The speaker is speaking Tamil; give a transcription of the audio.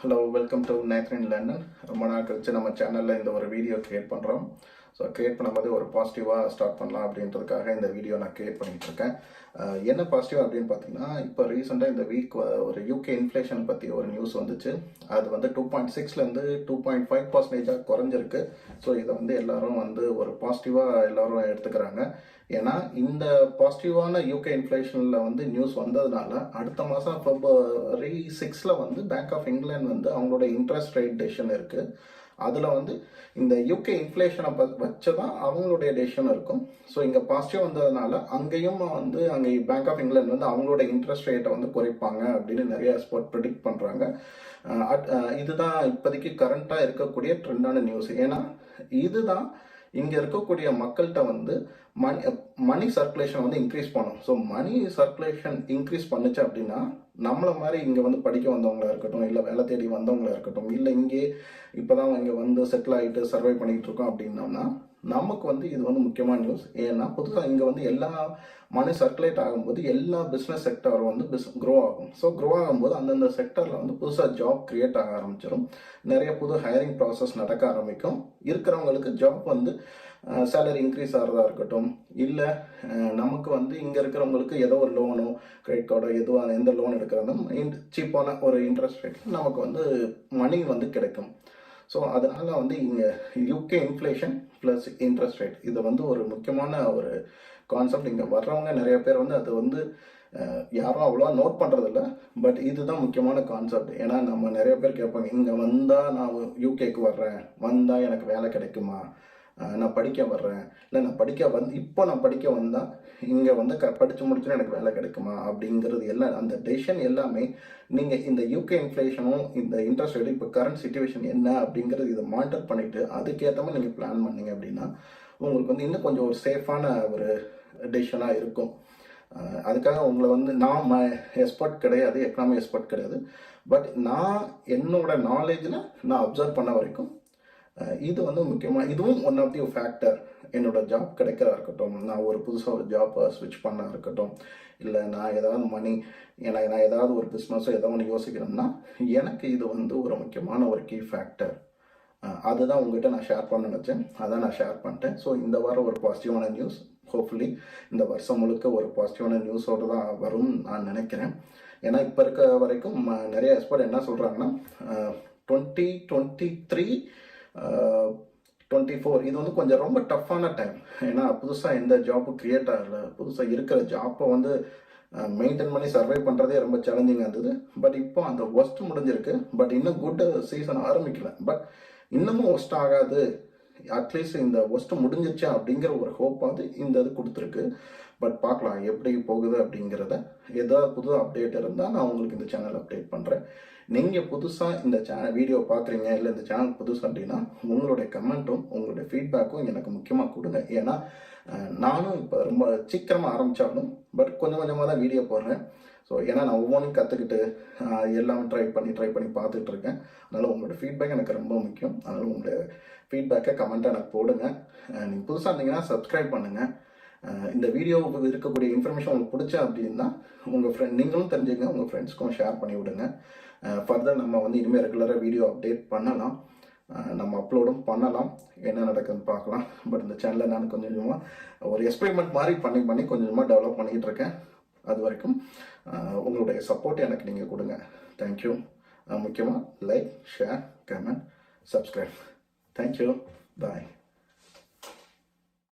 Hello, welcome to Nethran London. ரொம்ப நாள் கழிச்சு நம்ம சேனலில் இந்த ஒரு வீடியோ கிரியேட் பண்ணுறோம். ஸோ கிரியேட் பண்ணும்போது ஒரு பாசிட்டிவாக ஸ்டார்ட் பண்ணலாம் அப்படின்றதுக்காக இந்த வீடியோ நான் கிரியேட் பண்ணிகிட்டு இருக்கேன். என்ன பாசிட்டிவ் அப்படின்னு பார்த்தீங்கன்னா, இப்போ ரீசெண்டாக இந்த வீக் ஒரு யூகே இன்ஃப்ளேஷன் பற்றி ஒரு நியூஸ் வந்துச்சு. அது வந்து 2.6லேருந்து 2.5% குறைஞ்சிருக்கு. ஸோ இதை வந்து எல்லாரும் வந்து ஒரு பாசிட்டிவாக எல்லாரும் எடுத்துக்கிறாங்க. ஏன்னா இந்த பாசிட்டிவான யூகே இன்ஃப்ளேஷனில் வந்து நியூஸ் வந்ததுனால அடுத்த மாதம் February 6 வந்து பேங்க் ஆஃப் இங்கிலாந்து வந்து அவங்களோட இன்ட்ரெஸ்ட் ரேட் டெசிஷன் இருக்குது. அதில் வந்து இந்த யூகே இன்ஃப்ளேஷனை வச்சு தான் அவங்களுடைய டெசிஷன் இருக்கும். ஸோ இங்கே பாசிட்டிவ் வந்ததுனால அங்கேயும் வந்து அங்கே பேங்க் ஆஃப் இங்கிலாந்து வந்து அவங்களோட இன்ட்ரெஸ்ட் ரேட்டை வந்து குறைப்பாங்க அப்படின்னு நிறைய எக்ஸ்பர்ட் ப்ரிடிக்ட் பண்ணுறாங்க. இதுதான் இப்போதைக்கு கரண்ட்டாக இருக்கக்கூடிய ட்ரெண்டான நியூஸ். ஏன்னா இதுதான் இங்கே இருக்கக்கூடிய மக்கள்கிட்ட வந்து மணி சர்க்குலேஷன் வந்து இன்க்ரீஸ் பண்ணும். ஸோ மணி சர்க்குலேஷன் இன்க்ரீஸ் பண்ணுச்சு அப்படின்னா நம்மளை மாதிரி இங்கே வந்து படிக்க வந்தவங்களா இருக்கட்டும், இல்லை வேலை தேடி வந்தவங்களா இருக்கட்டும், இல்லை இங்கே இப்போதான் இங்கே வந்து செட்டில் ஆகிட்டு சர்வை பண்ணிகிட்டு இருக்கோம் அப்படின்னோம்னா நமக்கு வந்து இது வந்து முக்கியமான நியூஸ். ஏன்னா புதுசாக இங்கே வந்து எல்லா மணி சர்க்குலேட் ஆகும்போது எல்லா பிஸ்னஸ் செக்டரும் வந்து க்ரோ ஆகும். ஸோ க்ரோ ஆகும்போது அந்தந்த செக்டரில் வந்து புதுசாக ஜாப் கிரியேட் ஆக ஆரம்பிச்சிடும். நிறைய புது ஹையரிங் ப்ராசஸ் நடக்க ஆரம்பிக்கும். இருக்கிறவங்களுக்கு ஜாப் வந்து சேலரி இன்க்ரீஸ் ஆகிறதா இருக்கட்டும், இல்லை நமக்கு வந்து இங்கே இருக்கிறவங்களுக்கு ஏதோ ஒரு லோனோ கிரெடிட் கார்டோ எதுவாக எந்த லோன் எடுக்கிறதும் சீப்பான ஒரு இன்ட்ரெஸ்ட் ரேட்டில் நமக்கு வந்து மணி வந்து கிடைக்கும். ஸோ அதனால் வந்து இங்கே UK inflation plus interest rate இது வந்து ஒரு முக்கியமான ஒரு கான்செப்ட். இங்கே வர்றவங்க நிறைய பேர் வந்து அது வந்து யாரும் அவ்வளோவா நோட் பண்ணுறதில்ல. பட் இதுதான் முக்கியமான கான்செப்ட். ஏன்னா நம்ம நிறைய பேர் கேட்பாங்க, இங்கே வந்தால் நான் யூகேக்கு வர்றேன், வந்தால் எனக்கு வேலை கிடைக்குமா, நான் படிக்க வர்றேன், இல்லை நான் படிக்க வந்தால் இங்கே வந்து படித்து முடிச்சுன்னா எனக்கு வேலை கிடைக்குமா அப்படிங்கிறது எல்லாம் அந்த டெசிஷன் எல்லாமே நீங்கள் இந்த யூகே இன்ஃப்ளேஷனும் இந்த இன்ட்ரெஸ்ட் ரேட் இப்போ கரண்ட் சிச்சுவேஷன் என்ன அப்படிங்கிறது இதை மானிட்டர் பண்ணிவிட்டு அதுக்கேற்ற மாதிரி நீங்கள் பிளான் பண்ணீங்க அப்படின்னா உங்களுக்கு வந்து இன்னும் கொஞ்சம் ஒரு சேஃபான ஒரு டெசிஷனாக இருக்கும். அதுக்காக உங்களை வந்து நான் எக்ஸ்பர்ட் கிடையாது, எக்கனாமிக் எக்ஸ்பர்ட் கிடையாது. பட் நான் என்னோட நாலேஜில் நான் அப்சர்வ் பண்ண வரைக்கும் இது வந்து முக்கியமாக இதுவும் ஒன் ஆஃப் தி ஃபேக்டர். என்னோட ஜாப் கிடைக்கிறா இருக்கட்டும், நான் ஒரு புதுசாக ஒரு ஜாப்பை ஸ்விட்ச் பண்ண இருக்கட்டும், இல்லை நான் ஏதாவது நான் ஏதாவது ஒரு பிஸ்னஸோ ஏதோ ஒன்று யோசிக்கிறேன்னா எனக்கு இது வந்து ஒரு முக்கியமான ஒரு கீ ஃபேக்டர். அதுதான் உங்ககிட்ட நான் ஷேர் பண்ண நினச்சேன், அதான் நான் ஷேர் பண்ணிட்டேன். ஸோ இந்த வாரம் ஒரு பாசிட்டிவான நியூஸ், ஹோப்ஃபுல்லி இந்த வருஷம் முழுக்க ஒரு பாசிட்டிவான நியூஸோடு தான் வரும் நான் நினைக்கிறேன். ஏன்னா இப்போ இருக்க வரைக்கும் நிறைய எக்ஸ்பர்ட் என்ன சொல்கிறாங்கன்னா 2023 24 இது வந்து கொஞ்சம் ரொம்ப டஃப்பான டைம். ஏன்னா புதுசாக எந்த ஜாப்பும் கிரியேட் ஆகலை, புதுசாக இருக்கிற ஜாப்பை வந்து மெயின்டைன் பண்ணி சர்வை பண்ணுறதே ரொம்ப சேலஞ்சிங்காக இருந்தது. பட் இப்போ அந்த ஒஸ்ட் முடிஞ்சிருக்கு. பட் இன்னும் குட் சீசன் ஆரம்பிக்கல. பட் இன்னமும் ஒஸ்ட் ஆகாது, அட்லீஸ்ட் இந்த ஒஸ்ட் முடிஞ்சிச்சா அப்படிங்கிற ஒரு ஹோப்பாவது இந்த இது கொடுத்துருக்கு. பட் பார்க்கலாம் எப்படி போகுது அப்படிங்கிறத. ஏதாவது புது அப்டேட் இருந்தால் நான் உங்களுக்கு இந்த சேனல் அப்டேட் பண்ணுறேன். நீங்கள் புதுசாக இந்த வீடியோ பார்க்குறீங்க, இல்லை இந்த சேனல் புதுசு அப்படின்னா உங்களுடைய கமெண்ட்டும் உங்களுடைய ஃபீட்பேக்கும் எனக்கு முக்கியமாக கொடுங்க. ஏன்னா நானும் இப்போ ரொம்ப சீக்கிரமாக ஆரம்பித்தாலும் பட் கொஞ்சம் கொஞ்சமாக தான் வீடியோ போடுறேன். ஸோ ஏன்னா நான் ஒவ்வொன்றும் கற்றுக்கிட்டு எல்லாமே ட்ரை பண்ணி பார்த்துட்டு இருக்கேன். அதனால் உங்களோட ஃபீட்பேக் எனக்கு ரொம்ப முக்கியம். அதனால் உங்களுடைய ஃபீட்பேக்கை கமெண்ட்டாக எனக்கு போடுங்க. நீங்கள் புதுசாக இருந்தீங்கன்னா சப்ஸ்கிரைப் பண்ணுங்கள். இந்த வீடியோ இருக்கக்கூடிய இன்ஃபர்மேஷன் உங்களுக்கு பிடிச்சா அப்படின்னா உங்கள் நீங்களும் தெரிஞ்சுங்க, உங்கள் ஃப்ரெண்ட்ஸ்க்கும் ஷேர் பண்ணி விடுங்க. ஃபர்தர் நம்ம வந்து இனிமேல் ரெகுலராக வீடியோ அப்டேட் பண்ணலாம், நம்ம அப்லோடும் பண்ணலாம், என்ன நடக்குதுன்னு பார்க்கலாம். பட் இந்த சேனலில் நான் கொஞ்சம் கொஞ்சமாக ஒரு எக்ஸ்பெரிமெண்ட் மாதிரி பண்ணி கொஞ்சம் கொஞ்சமாக டெவலப் பண்ணிக்கிட்டு இருக்கேன். அது வரைக்கும் உங்களுடைய சப்போர்ட் எனக்கு நீங்கள் கொடுங்க. தேங்க்யூ. முக்கியமாக like, share, comment, subscribe. Thank you. பாய்.